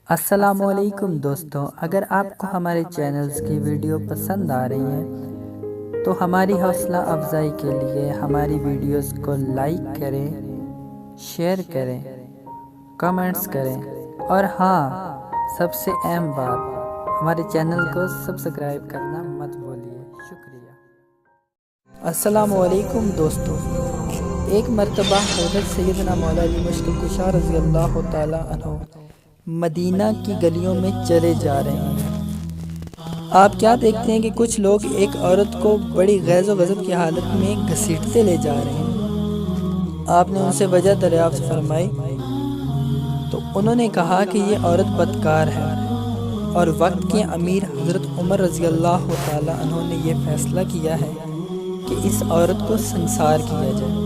السلام علیکم دوستوں، اگر آپ کو ہمارے چینلز کی ویڈیو پسند آ رہی ہیں تو ہماری حوصلہ افزائی کے لیے ہماری ویڈیوز کو لائک کریں، شیئر کریں، کمنٹس کریں اور ہاں، سب سے اہم بات، ہمارے چینل کو سبسکرائب کرنا مت بھولیے۔ شکریہ۔ السلام علیکم دوستوں، ایک مرتبہ حضرت سیدنا مولا علی مشکل کشا رضی اللہ تعالیٰ عنہ مدینہ کی گلیوں میں چلے جا رہے ہیں۔ آپ کیا دیکھتے ہیں کہ کچھ لوگ ایک عورت کو بڑی غیظ و غضب کی حالت میں گھسیٹتے لے جا رہے ہیں۔ آپ نے ان سے وجہ دریافت فرمائی تو انہوں نے کہا کہ یہ عورت بدکار ہے، اور وقت کے امیر حضرت عمر رضی اللہ تعالیٰ عنہ نے یہ فیصلہ کیا ہے کہ اس عورت کو سنسار کیا جائے۔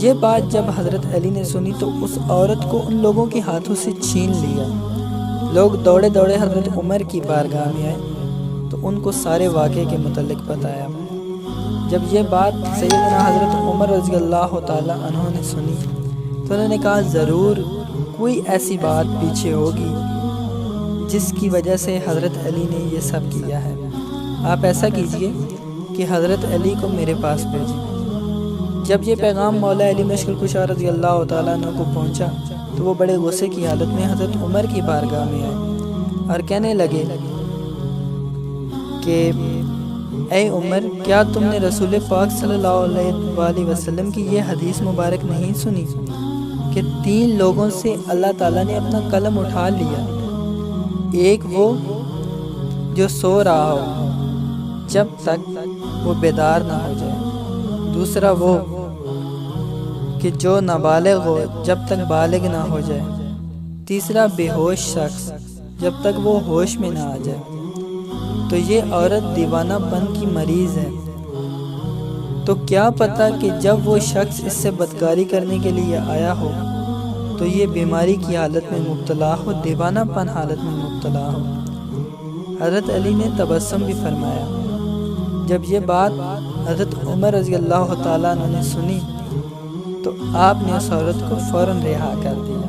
یہ بات جب حضرت علی نے سنی تو اس عورت کو ان لوگوں کے ہاتھوں سے چھین لیا۔ لوگ دوڑے دوڑے حضرت عمر کی بارگاہ میں آئے تو ان کو سارے واقعے کے متعلق بتایا۔ جب یہ بات سیدنا حضرت عمر رضی اللہ تعالیٰ عنہ نے سنی تو انہوں نے کہا ضرور کوئی ایسی بات پیچھے ہوگی جس کی وجہ سے حضرت علی نے یہ سب کیا ہے۔ آپ ایسا کیجئے کہ حضرت علی کو میرے پاس بھیجیں۔ جب یہ پیغام مولا علی مشکل کشا رضی اللہ تعالیٰ عنہ کو پہنچا تو وہ بڑے غصے کی حالت میں حضرت عمر کی بارگاہ میں آئے اور کہنے لگے کہ اے عمر، کیا تم نے رسول پاک صلی اللہ علیہ وسلم کی یہ حدیث مبارک نہیں سنی کہ 3 لوگوں سے اللہ تعالیٰ نے اپنا قلم اٹھا لیا؟ ایک وہ جو سو رہا ہو جب تک وہ بیدار نہ ہو جائے، دوسرا وہ کہ جو نابالغ ہو جب تک بالغ نہ ہو جائے، تیسرا بے ہوش شخص جب تک وہ ہوش میں نہ آ جائے۔ تو یہ عورت دیوانہ پن کی مریض ہے، تو کیا پتہ کہ جب وہ شخص اس سے بدکاری کرنے کے لیے آیا ہو تو یہ بیماری کی حالت میں مبتلا ہو، دیوانہ پن حالت میں مبتلا ہو۔ حضرت علی نے تبسم بھی فرمایا۔ جب یہ بات حضرت عمر رضی اللہ تعالیٰ عنہ نے سنی تو آپ نے اس عورت کو فوراً رہا کر دیا۔